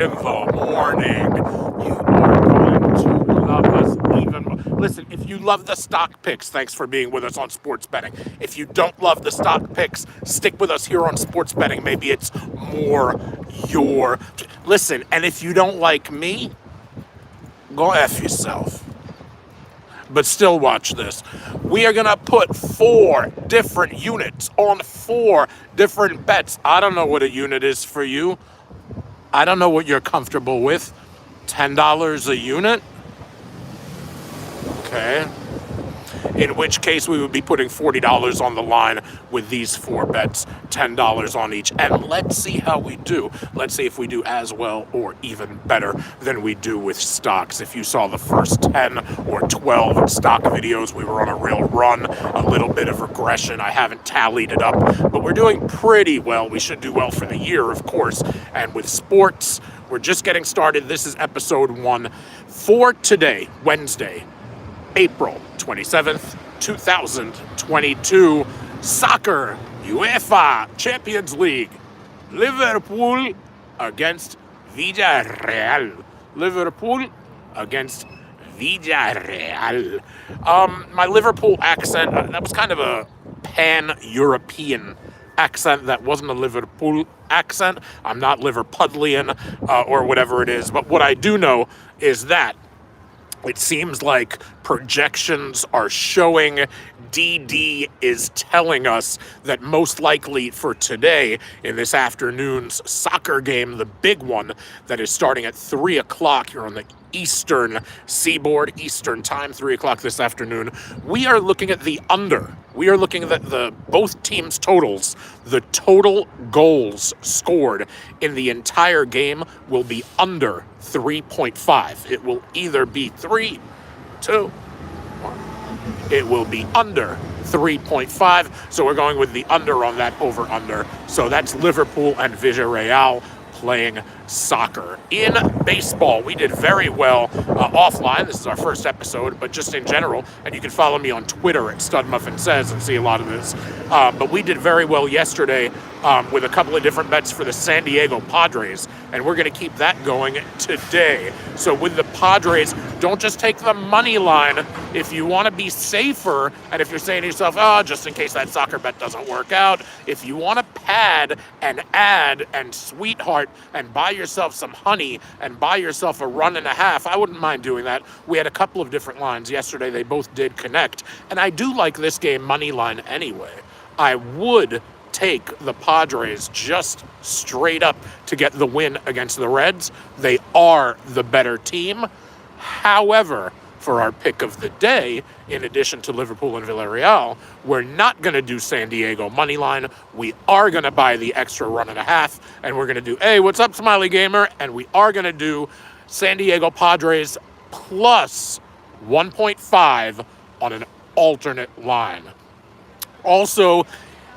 in the morning. You are going to love us even more. Listen, if you love the stock picks, thanks for being with us on sports betting. If you don't love the stock picks, stick with us here on sports betting. Maybe it's more your. Listen, and if you don't like me, go F yourself. But still watch this. We are going to put 4 different units on 4 different bets. I don't know what a unit is for you. I don't know what you're comfortable with. $10 a unit? Okay. In which case, we would be putting $40 on the line with these 4 bets, $10 on each. And let's see how we do. Let's see if we do as well or even better than we do with stocks. If you saw the first 10 or 12 stock videos, we were on a real run, a little bit of regression. I haven't tallied it up, but we're doing pretty well. We should do well for the year, of course. And with sports, we're just getting started. This is episode 1 for today, Wednesday, April 27th, 2022. Soccer, UEFA Champions League. Liverpool against Villarreal. Liverpool against Villarreal. My Liverpool accent, that was kind of a pan-European accent. That wasn't a Liverpool accent. I'm not Liverpudlian or whatever it is. But what I do know is that it seems like projections are showing, DD is telling us that most likely for today, in this afternoon's soccer game, the big one that is starting at 3 o'clock here on the Eastern Seaboard, Eastern Time, 3 o'clock this afternoon, we are looking at the under. We are looking at the both teams' totals. The total goals scored in the entire game will be under 3.5. It will either be 3, 2, 1. It will be under 3.5. So we're going with the under on that over-under. So that's Liverpool and Villarreal playing soccer. In baseball, we did very well offline. This is our first episode, but just in general, and you can follow me on Twitter at StudMuffinSays and see a lot of this. But we did very well yesterday with a couple of different bets for the San Diego Padres, and we're going to keep that going today. So with the Padres, don't just take the money line. If you want to be safer, and if you're saying to yourself, oh, just in case that soccer bet doesn't work out, if you want to pad and add and sweetheart and buy yourself some honey and buy yourself a 1.5, I wouldn't mind doing that. We had a couple of different lines yesterday. They both did connect. And I do like this game money line anyway. I would take the Padres just straight up to get the win against the Reds. They are the better team. However, for our pick of the day, in addition to Liverpool and Villarreal, we're not going to do San Diego money line. We are going to buy the extra 1.5, and we're going to do, hey, what's up, Smiley Gamer? And we are going to do San Diego Padres plus 1.5 on an alternate line. Also,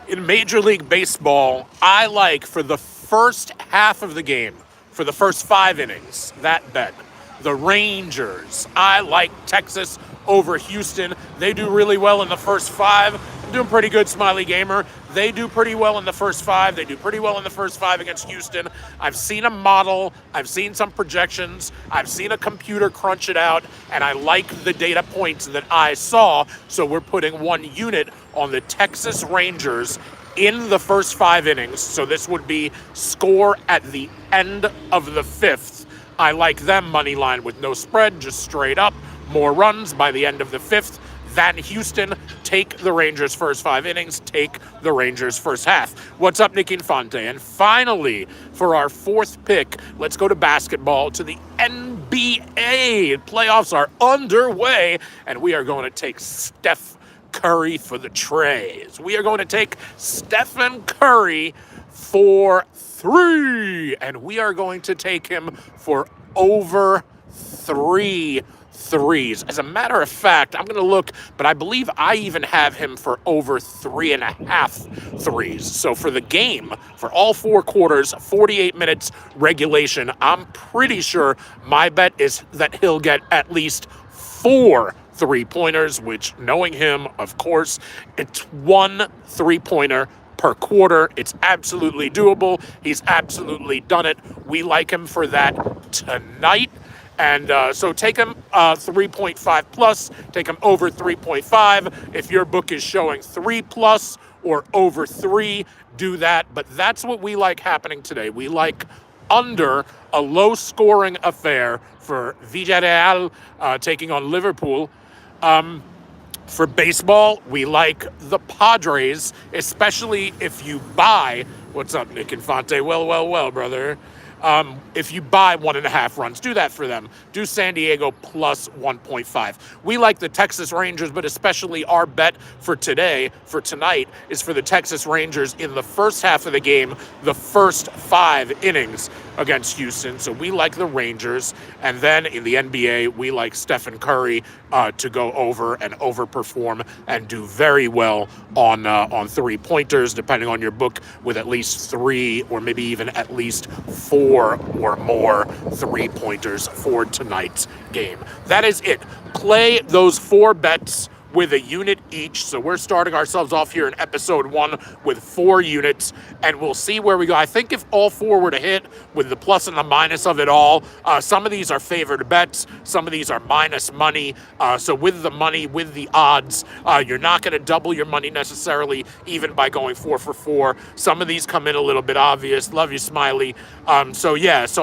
in Major League Baseball, I like for the first half of the game, for the first 5 innings, that bet. The Rangers. I like Texas over Houston. They do really well in the first 5. I'm doing pretty good, Smiley Gamer. They do pretty well in the first 5. They do pretty well in the first 5 against Houston. I've seen a model. I've seen some projections. I've seen a computer crunch it out, and I like the data points that I saw. So we're putting 1 unit on the Texas Rangers in the first 5 innings. So this would be score at the end of the 5th. I like them money line with no spread, just straight up. More runs by the end of the 5th than Houston. Take the Rangers first 5 innings. Take the Rangers first half. What's up, Nick Infante? And finally, for our 4th pick, let's go to basketball, to the NBA. Playoffs are underway, and we are going to take Steph Curry for the trays. We are going to take Stephen Curry for 3, and we are going to take him for over 3 threes. As a matter of fact, I'm going to look, but I believe I even have him for over 3.5 threes. So for the game, for all 4 quarters, 48 minutes regulation, I'm pretty sure my bet is that he'll get at least 4 3-pointers, which, knowing him, of course, it's 1 3-pointer per quarter. It's absolutely doable. He's absolutely done it. We like him for that tonight. And so take him 3.5 plus, take him over 3.5. If your book is showing 3 plus or over 3, do that. But that's what we like happening today. We like under a low-scoring affair for Villarreal taking on Liverpool. For baseball, we like the Padres, especially if you buy. What's up, Nick Infante? Well, brother. If you buy 1.5 runs, do that for them. Do San Diego plus 1.5. We like the Texas Rangers, but especially our bet for tonight, is for the Texas Rangers in the first half of the game, the first 5 innings against Houston. So we like the Rangers. And then in the NBA, we like Stephen Curry to go over and overperform and do very well on 3-pointers, depending on your book, with at least 3 or maybe even at least 4 or more 3-pointers for tonight's game. That is it. Play those 4 bets with a unit each. So we're starting ourselves off here in episode 1 with 4 units, and we'll see where we go. I think if all 4 were to hit with the plus and the minus of it all, some of these are favored bets, some of these are minus money. So with the money, with the odds, you're not going to double your money necessarily, even by going 4 for 4. Some of these come in a little bit obvious. Love you, Smiley. So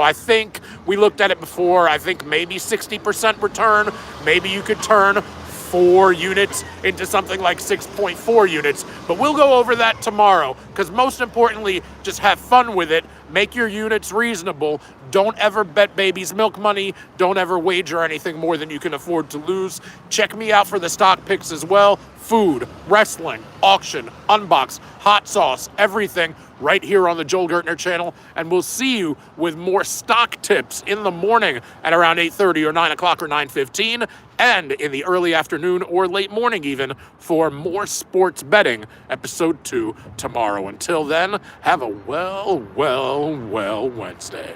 I think we looked at it before. I think maybe 60% return. Maybe you could turn 4 units into something like 6.4 units. But we'll go over that tomorrow, because most importantly, just have fun with it. Make your units reasonable. Don't ever bet baby's milk money. Don't ever wager anything more than you can afford to lose. Check me out for the stock picks as well. Food, wrestling, auction, unbox, hot sauce, everything right here on the Joel Gertner channel. And we'll see you with more stock tips in the morning at around 8:30 or 9 o'clock or 9:15, and in the early afternoon or late morning even for more sports betting, episode 2 tomorrow. Until then, have a well Wednesday.